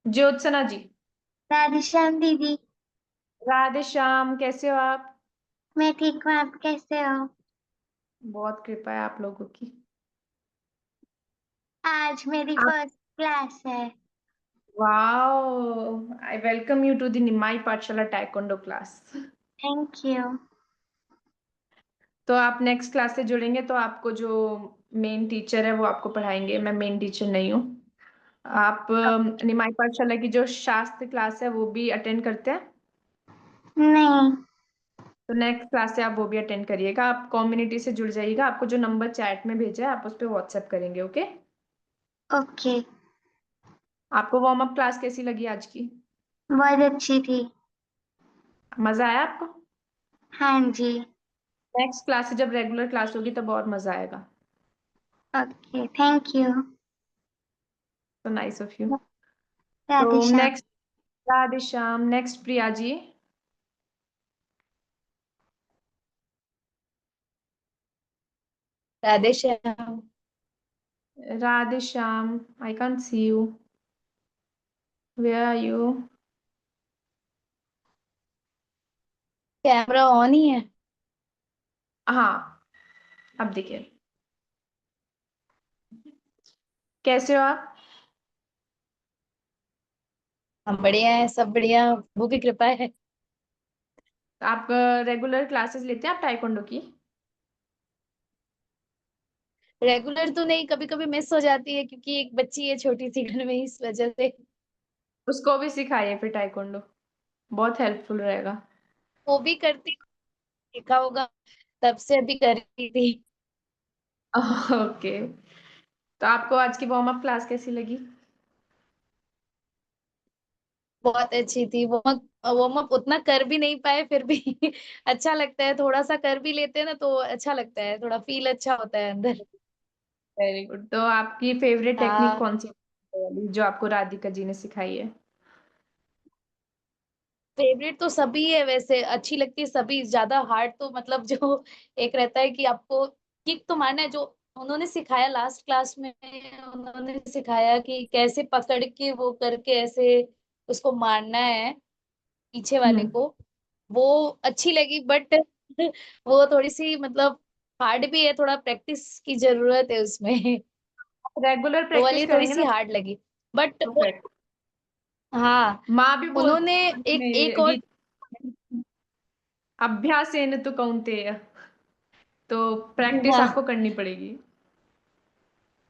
Jyotsna जी। राधेश्याम दीदी। राधे श्याम, कैसे हो आप? मैं ठीक हूँ, आप कैसे हो? बहुत कृपा है आप लोगों की। आज मेरी आप फर्स्ट क्लास है। Wow, I welcome you to the Nimai Pathshala taekwondo class. Thank you. तो आप नेक्स्ट क्लास से जुड़ेंगे तो आपको जो मेन टीचर है वो आपको पढ़ाएंगे। मैं मेन टीचर नहीं हूँ। आप निमाई पाठशाला की जो शास्त्र क्लास है वो भी अटेंड करते हैं? नहीं। तो नेक्स्ट क्लास से आप वो भी अटेंड करिएगा। आप कम्युनिटी से जुड़ जाइएगा। आपको जो नंबर चैट में भेजा है आप उस पर व्हाट्सएप करेंगे। ओके। ओके। आपको वार्म अप क्लास कैसी लगी आज की? बहुत अच्छी थी। मजा आया आपको? हाँ जी। नेक्स्ट क्लास से जब रेगुलर क्लास होगी तब और मजा आएगा। Okay, thank you. तो नाइस ऑफ यू। राधे तो Shyam. Next Radhe Shyam. Next Priya ji. Radhe Shyam. Radhe Shyam, I can't see you. Where are you? Camera on ही है। हाँ, अब देखिए। कैसे हो आप? हम बढ़िया है, सब बढ़िया, प्रभु की कृपा है। आप रेगुलर क्लासेस लेते हैं आप ताइक्वांडो की? रेगुलर तो नहीं, कभी कभी मिस हो जाती है क्योंकि एक बच्ची है छोटी सी घर में, इस वजह से। उसको भी सिखाइए फिर ताइक्वांडो, बहुत हेल्पफुल रहेगा। वो भी करती, देखा होगा, तब से अभी कर रही थी। ओके। तो आपको आज की वार्म अप क्लास कैसी लगी? बहुत अच्छी थी। वार्म अप उतना कर भी नहीं पाए, फिर भी अच्छा लगता है। थोड़ा सा कर भी लेते हैं ना तो अच्छा लगता है, थोड़ा फील अच्छा होता है अंदर। Very good. तो आपकी फेवरेट टेक्निक हाँ, कौन सी है जो आपको राधिका जी ने सिखाई है? फेवरेट तो सभी है वैसे, अच्छी लगती है सभी। ज्यादा हार्ड तो मतलब जो एक रहता है कि आपको किक तो मारना है, जो उन्होंने सिखाया लास्ट क्लास में। उन्होंने सिखाया कि कैसे पकड़ के वो करके ऐसे उसको मारना है, पीछे वाले हम्म। को। वो अच्छी लगी, बट वो थोड़ी सी मतलब हार्ड भी है, थोड़ा प्रैक्टिस की जरूरत है उसमें। रेगुलर वो प्रैक्टिस वाली थोड़ी करेंगे सी ना हार्ड लगी, बट तो प्रैक्टिस। हाँ, माँ भी उन्होंने बोलती एक है एक और। गीत, अभ्यासेन तो कौन्तेय। तो प्रैक्टिस हाँ, आपको करनी पड़ेगी।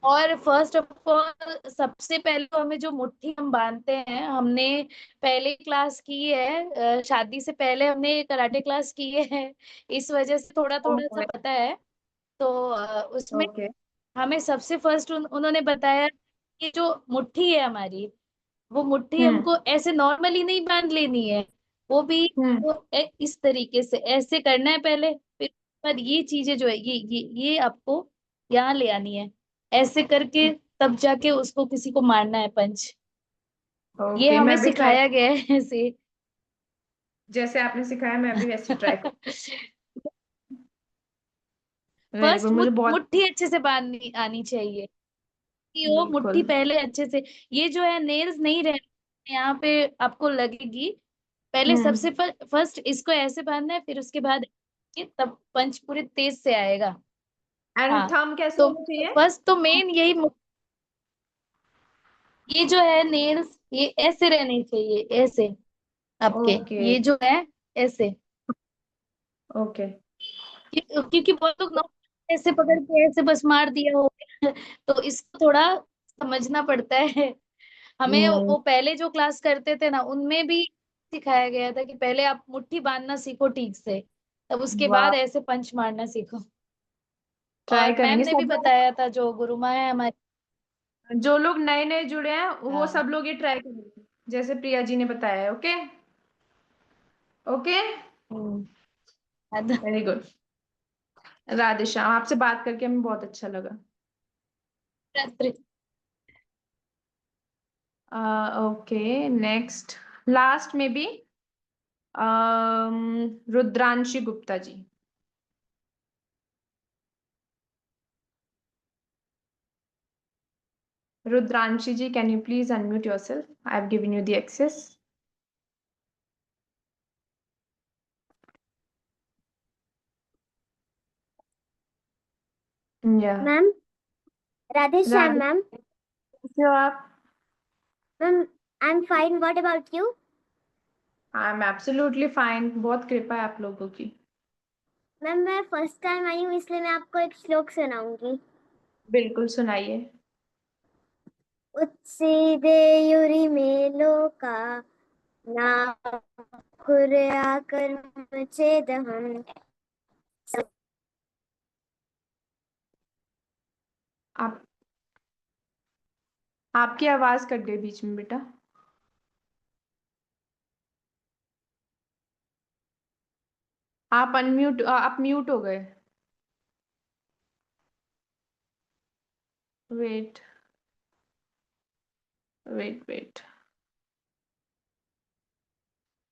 और फर्स्ट ऑफ ऑल सबसे पहले तो हमें जो मुट्ठी हम बांधते हैं, हमने पहले क्लास की है, शादी से पहले हमने कराटे क्लास की है। इस वजह से थोड़ा थोड़ा सा पता है। तो उसमें ओके। हमें सबसे फर्स्ट उन्होंने बताया कि जो मुट्ठी है हमारी, वो मुट्ठी हम्म। हमको ऐसे नॉर्मली नहीं बांध लेनी है। वो भी हम्म। वो इस तरीके से ऐसे करना है पहले, फिर उसके बाद ये चीजें जो है ये आपको यहाँ ले आनी है, ऐसे करके तब जाके उसको किसी को मारना है पंच। ये ओके, हमें मैं भी ट्राई, सिखाया गया है ऐसे। जैसे आपने सिखाया मैं भी वैसे ट्राई करूँ। वेरी फर्स्ट गुड, मुझे बहुत। मुट्ठी अच्छे से बांधनी आनी चाहिए, कि वो बिल्कुल। मुट्ठी पहले अच्छे से। ये जो है नेल्स नहीं रह यहाँ पे आपको लगेगी। पहले हम्म। सबसे फर्स्ट इसको ऐसे बांधना है, फिर उसके बाद ये तब पंच पूरे तेज से आएगा। एंड हाँ, थंब कैसे तो होना चाहिए? फर्स्ट तो मेन यही ये जो है नेल्स, ये ऐसे रहने चाहिए, ऐसे आपके, ओके। ये जो है ऐसे। ओके। क्योंकि बहुत लोग ऐसे पकड़ के ऐसे बस मार दिया हो तो इसको थोड़ा समझना पड़ता है हमें। हम्म। वो पहले जो क्लास करते थे ना, उनमें भी सिखाया गया था कि पहले आप मुट्ठी बांधना सीखो ठीक से, तब उसके वाह, बाद ऐसे पंच मारना सीखो। ट्राई और मैम करेंगे ने भी सब लोग। बताया था, जो गुरुमा है हमारी। जो लोग नए नए जुड़े हैं वो सब हाँ। लोग ये ट्राई करेंगे जैसे प्रिया जी ने बताया है। ओके। ओके। हम्म। हाँ, तो वेरी गुड। राधे श्याम, आपसे बात करके हमें बहुत अच्छा लगा। रात्रि। ओके, नेक्स्ट, लास्ट में भी रुद्रांशी गुप्ता जी। रुद्रांशी जी, can you please unmute yourself? I've given you the access. Yeah. Ma'am, Radhe Shyam Radhe, ma'am. कैसे हो आप? Ma'am, I am fine, what about you? I am absolutely fine, बहुत कृपा है आप लोगों की। मैम मैं फर्स्ट टाइम आई हूँ इसलिए मैं आपको एक श्लोक सुनाऊंगी। बिल्कुल सुनाइए। उत्सीदेयुरिमे लोका नाकुर्याकर्मचेदहम्। आप आपकी आवाज कट गई बीच में बेटा। आप म्यूट हो गए। वेट वेट वेट,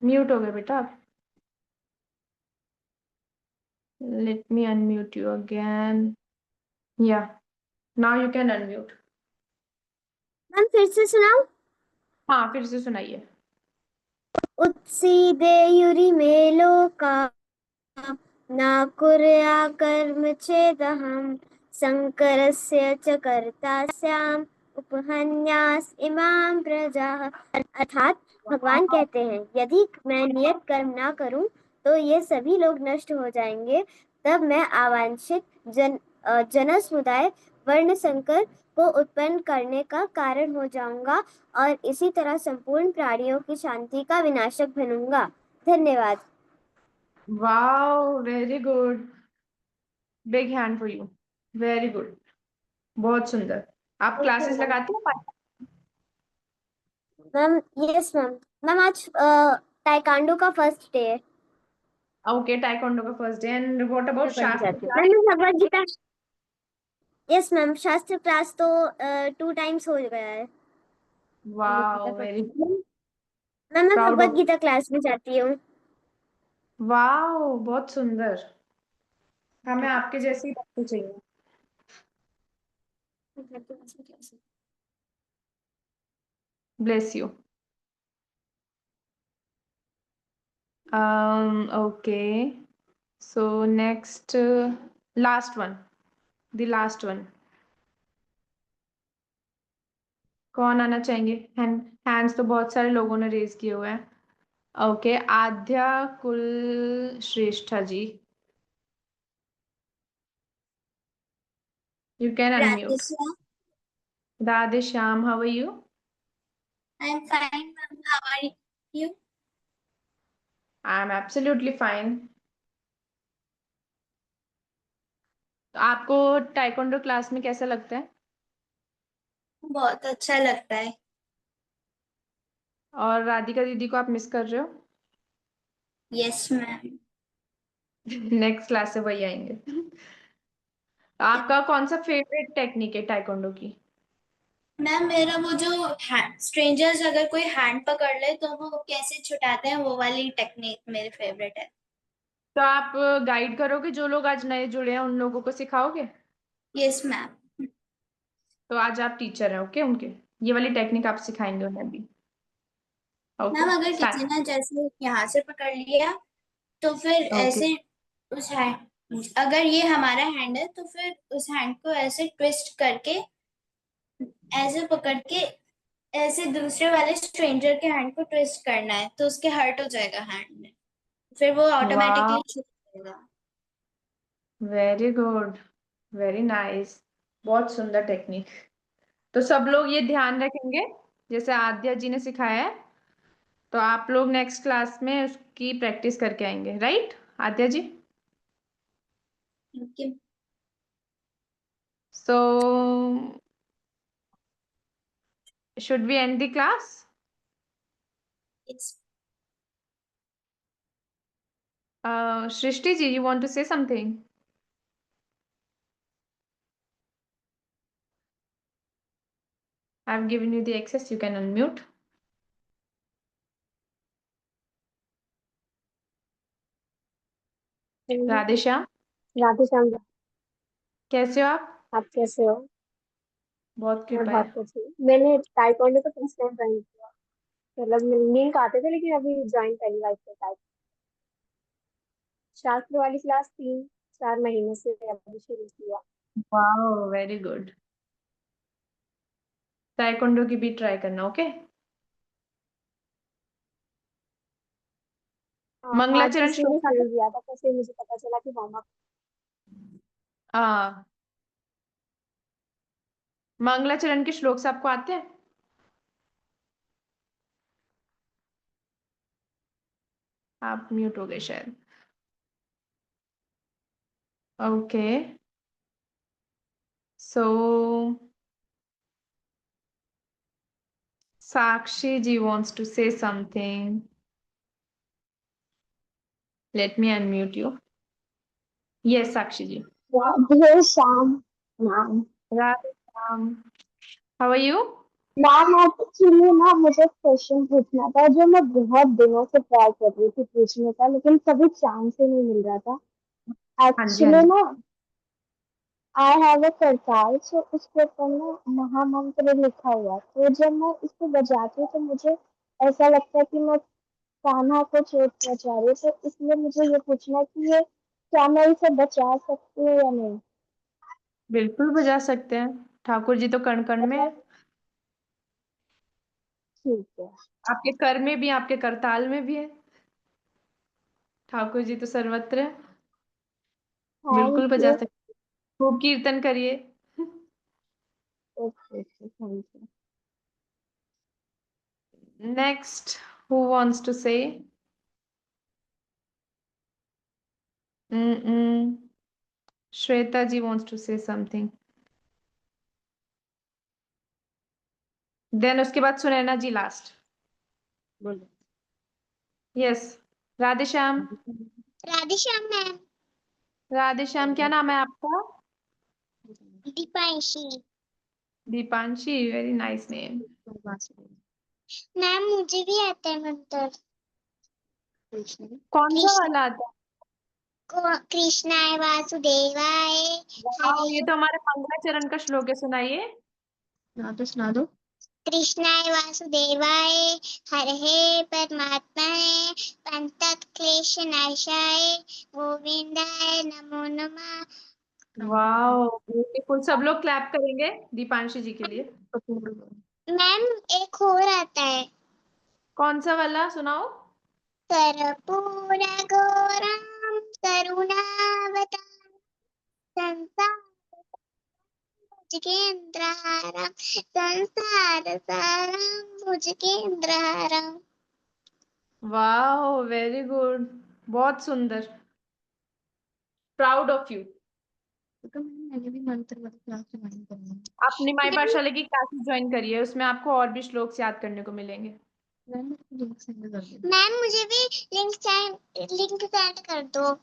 म्यूट हो गए बेटा आप। Let me unmute you again. Yeah, now you can unmute. Ma'am फिर से सुनाऊं? हाँ, फिर से सुनाइए। उत्सीदेयुरिमे लोका नाकुर्याकर्म चेदहम् शङ्करस्य च कर्ता स्याम् उपहन्यास इमां प्रजाः। अर्थात भगवान कहते हैं यदि मैं नियत कर्म ना करूं तो ये सभी लोग नष्ट हो जाएंगे, तब मैं अवांछित जन समुदाय वर्ण संकर को उत्पन्न करने का कारण हो जाऊंगा और इसी तरह संपूर्ण प्राणियों की शांति का विनाशक बनूंगा। धन्यवाद। Wow, very good. Big hand for you. Very good. बहुत सुंदर। आप क्लासेस लगाते हैं? Ma'am yes ma'am. मैम आज ताइक्वांडो का फर्स्ट डे है। ओके, टाइकोंडो का first day. And what about taekwondo शास्त्र जाती हूँ। Class? Ma'am Bhagavad Gita. Yes ma'am, शास्त्र क्लास तो 2 टाइम्स हो गया है। वाओ, वेरी मैम मैं proud Bhagavad of. Gita class में जाती हूँ। वाओ, बहुत सुंदर। हमें आपके जैसे ही बच्चे चाहिए। Bless you. Okay. So next, last one, the last one. कौन आना चाहेंगे? हैंड्स तो बहुत सारे लोगों ने रेज किए हुए हैं। ओके, आद्या कुल श्रेष्ठा जी, you can unmute. Radhisha, Radhe Shyam, how are you? I'm fine, ma'am. How are you? I'm absolutely fine. तो आपको टाइकोंडो क्लास में कैसा लगता है? बहुत अच्छा लगता है। और राधिका दीदी को आप मिस कर रहे हो? Yes ma'am. नेक्स्ट क्लास से वही आएंगे। आपका कौन सा फेवरेट टेक्निक है टाइकोंडो की? मैम मेरा वो जो स्ट्रेंजर्स अगर कोई हैंड पकड़ ले तो वो कैसे छुटाते हैं, वो वाली टेक्निक मेरी फेवरेट है। तो आप गाइड करोगे, जो लोग आज नए जुड़े हैं उन लोगों को सिखाओगे? Yes ma'am. तो आज आप टीचर हैं, ओके, उनके ये वाली टेक्निक आप सिखाएंगे उन्हें भी। ओके, मैम अगर किसी स्टार्ट। ने जैसे यहाँ से पकड़ लिया तो फिर ओके। ऐसे उस हैंड, अगर ये हमारा हैंड है तो फिर उस हैंड को ऐसे ट्विस्ट करके ऐसे पकड़ के ऐसे दूसरे वाले स्ट्रेंजर के हैंड को ट्विस्ट करना है तो उसके हर्ट हो जाएगा हैंड में, फिर वो वाह, ऑटोमेटिकली छूट जाएगा। Very good, very nice. बहुत सुंदर टेक्निक। तो सब लोग ये ध्यान रखेंगे जैसे आद्या जी ने सिखाया है। तो आप लोग नेक्स्ट क्लास में उसकी प्रैक्टिस करके आएंगे, right Aadya ji? Thank you. So should we end the class? Srishti ji, you want to say something? I've given you the access, you can unmute. Radhe Shyam, Radhe Shyam. कैसे हो आप? आप कैसे हो? बहुत मैं कृपा बहुत है। खुश हूँ। मैंने ताइक्वांडो तो फर्स्ट टाइम ज्वाइन किया, मतलब लिंक आते थे लेकिन अभी ज्वाइन पहली बार किया। शास्त्र वाली क्लास 3-4 महीने से अभी शुरू किया। Wow, very good. ताइक्वांडो की भी ट्राई करना, ओके? हाँ, आज मंगलाचरण किसी ने श्लोक आता खेल दिया था, कैसे मुझे पता चला कि वार्म अप। है? मंगलाचरण के श्लोक से आपको आते हैं? आप म्यूट हो गए शायद। Okay, so Sakshi ji wants to say something. Let me unmute you. Yes, Sakshi ji. Radhe Shyam ma'am. Radhe Shyam. How are you? Ma'am actually ना मुझे क्वेश्चन पूछना था जो मैं बहुत दिनों से ट्राई कर रही थी पूछने का, लेकिन कभी चांस ही नहीं मिल रहा था। हाँ जी, हाँ एक्चुअली जी। ना आई हैव अ करताल, सो उसके ऊपर ना महामंत्र लिखा हुआ है। तो जब मैं इसको बजाती हूँ तो मुझे ऐसा लगता है कि मैं कान्हा को चोट पहुंचा रही हूँ। तो इसलिए मुझे ये पूछना है कि ये क्या मैं इसे बचा सकती हूँ या नहीं। बिल्कुल बजा सकते हैं। ठाकुर जी तो कण कण में है। मतलब ठीक है। आपके कर में भी है, आपके करताल में भी है। ठाकुर जी तो सर्वत्र है। थैंक बिल्कुल बजा यू। सकते हैं। खूब कीर्तन करिए। Okay thank you. Next, who wants to say? Mm-mm. Shweta ji wants to say something. Then उसके बाद सुनैना जी लास्ट। बोलो। यस, राधे श्याम। राधे श्याम मैम। राधे श्याम, क्या नाम है आपका? Deepanshi. Deepanshi, very nice name. Ma'am मुझे भी आता है मंत्र। कौन सा कृष्ण वाला आता है? कृष्णाय वासुदेवाय वाह, हरे ये तो हमारे मंगलाचरण का श्लोक है, सुनाइए। सुना दो। कृष्णाय वासुदेवाय हरे परमात्मने पंचक्लेशनाशाय गोविंदाय नमो नमः। वाह, ब्यूटीफुल। सब लोग क्लैप करेंगे दीपांशी जी के लिए। मैम एक और आता है। कौन सा वाला सुनाओ? कर्पूर घोरं करुणावतारं संसारसारं भुजगेन्द्रहारं। वाह, वेरी गुड, बहुत सुंदर। Proud of you. मैंने भी मंत्र वाली क्लास ज्वाइन करनी है। आप निमाई पाठशाला की क्लासेस ज्वाइन करिए, उसमें आपको और भी श्लोक याद करने को मिलेंगे। मैम मेरे को लिंक सेंड कर दो। मैम मुझे भी लिंक सेंड कर दो।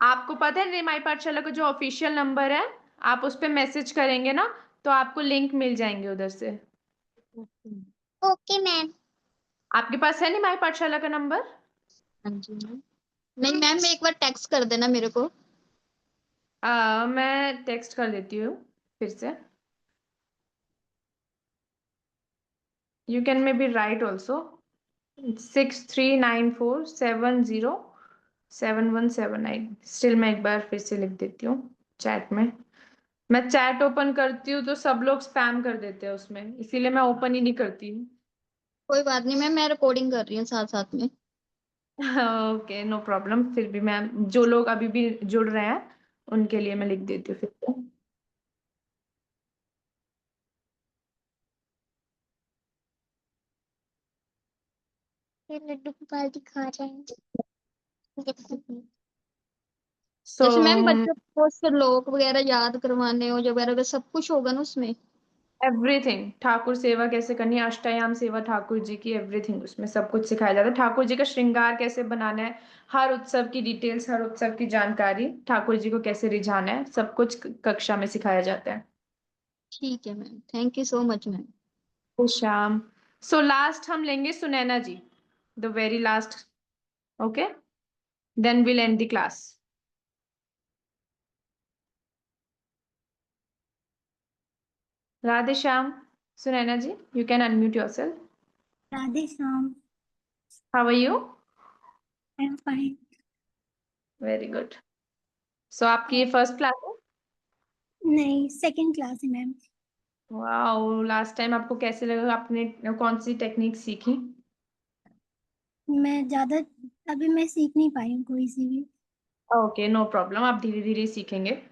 आपको पता है निमाई पाठशाला का जो ऑफिशियल नंबर है, आप उस पर मैसेज करेंगे ना तो आपको लिंक मिल जाएंगे उधर से। Okay ma'am. आपके पास है निमाई पाठशाला का नंबर? हाँ जी मैम। नहीं मैम एक बार टेक्स्ट कर देना मेरे को। मैं टेक्स्ट कर देती हूँ फिर से। You can may be right also. 6394707179। Still मैं एक बार फिर से लिख देती हूँ चैट में। मैं चैट ओपन करती हूँ तो सब लोग स्पैम कर देते हैं उसमें, इसीलिए मैं ओपन ही नहीं करती हूँ। कोई बात नहीं मैम, मैं रिकॉर्डिंग कर रही हूँ साथ साथ में। Okay, no problem. फिर भी मैं, जो लोग अभी भी जुड़ रहे हैं उनके लिए मैं लिख देती हूँ फिर से। ये लड्डू गोपाल दिखा रहे हैं। देखो। सो जैसे मैम बच्चों को श्लोक वगैरह याद करवाने हो वगैरह वगैरह सब कुछ होगा ना उसमें। एवरीथिंग, ठाकुर सेवा कैसे करनी है, अष्टयाम सेवा ठाकुर जी की, एवरीथिंग उसमें सब कुछ सिखाया जाता है। ठाकुर जी का श्रृंगार कैसे बनाना है, हर उत्सव की डिटेल्स, हर उत्सव की जानकारी, ठाकुर जी को कैसे रिझाना है, सब कुछ कक्षा में सिखाया जाता है। ठीक है ma'am, thank you so much ma'am. तो शाम, सो लास्ट हम लेंगे Sunaina ji, the very last. Okay, then will end the class. Radhe Shyam. Sunaina ji, you can unmute yourself. Radhe Shyam. How are you? I am fine. Very good. So आपकी ये फर्स्ट क्लास है? नहीं, second class है ma'am. Wow, last time आपको कैसे लगा? आपने कौन सी टेक्निक सीखी? मैं ज्यादा अभी मैं सीख नहीं पाई हूँ कोई सी भी। ओके, नो प्रॉब्लम, आप धीरे धीरे सीखेंगे,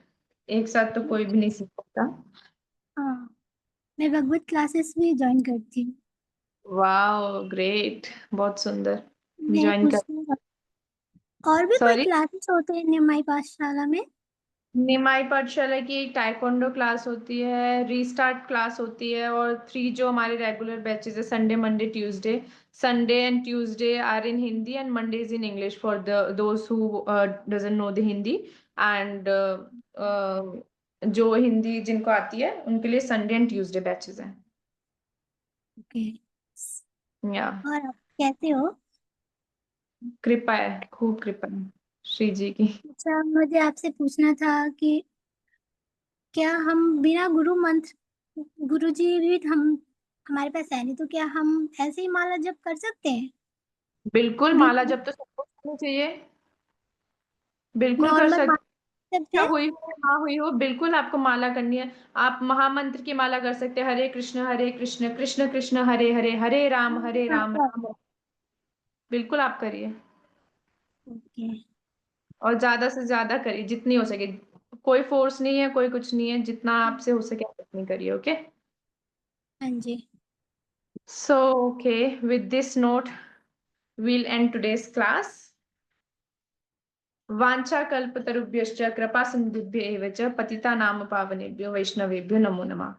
एक साथ तो कोई भी नहीं सीख सकता। हाँ, मैं भगवत क्लासेस भी ज्वाइन करती हूँ। वाओ ग्रेट, बहुत सुंदर। मैं ज्वाइन कर। पूछती हूँ, और भी कोई सॉरी, क्लासेस होते हैं निमाई पाठशाला में? निमाई पाठशाला की एक टाइकोंडो क्लास होती है, रीस्टार्ट क्लास होती है, और 3 जो हमारे रेगुलर बैचेस है, Sunday Monday Tuesday. Sunday and Tuesday are in Hindi and Monday is in English for the those who doesn't know the Hindi. And जो हिंदी जिनको आती है उनके लिए संडे एंड ट्यूसडे बैचेस हैं। ओके। या और आप कैसे हो? कृपा है, खूब कृपा है श्री जी की। अच्छा, मुझे आपसे पूछना था कि क्या हम बिना गुरु मंत्र, गुरु जी भी हम हमारे पास है नहीं, तो क्या हम ऐसे ही माला जप कर सकते हैं? बिल्कुल, माला बिना जब तो सबको करनी चाहिए, बिल्कुल कर नॉर्मल सकते। माला सकते क्या हैं? हुई हो ना हुई हो, बिल्कुल आपको माला करनी है। आप महामंत्र की माला कर सकते हैं, हरे कृष्ण कृष्ण कृष्ण हरे हरे, हरे राम राम राम। बिल्कुल आप करिए, ओके। और ज्यादा से ज्यादा करिए जितनी हो सके। कोई फोर्स नहीं है, कोई कुछ नहीं है, जितना आपसे हो सके आप उतनी करिए। ओके, हाँ जी। So okay, with this note we'll end today's class. वाञ्छा कल्पतरुभ्यश्च कृपा सिन्धुभ्य एव च पतितानां पावनेभ्यो वैष्णवेभ्यो नमो नमः।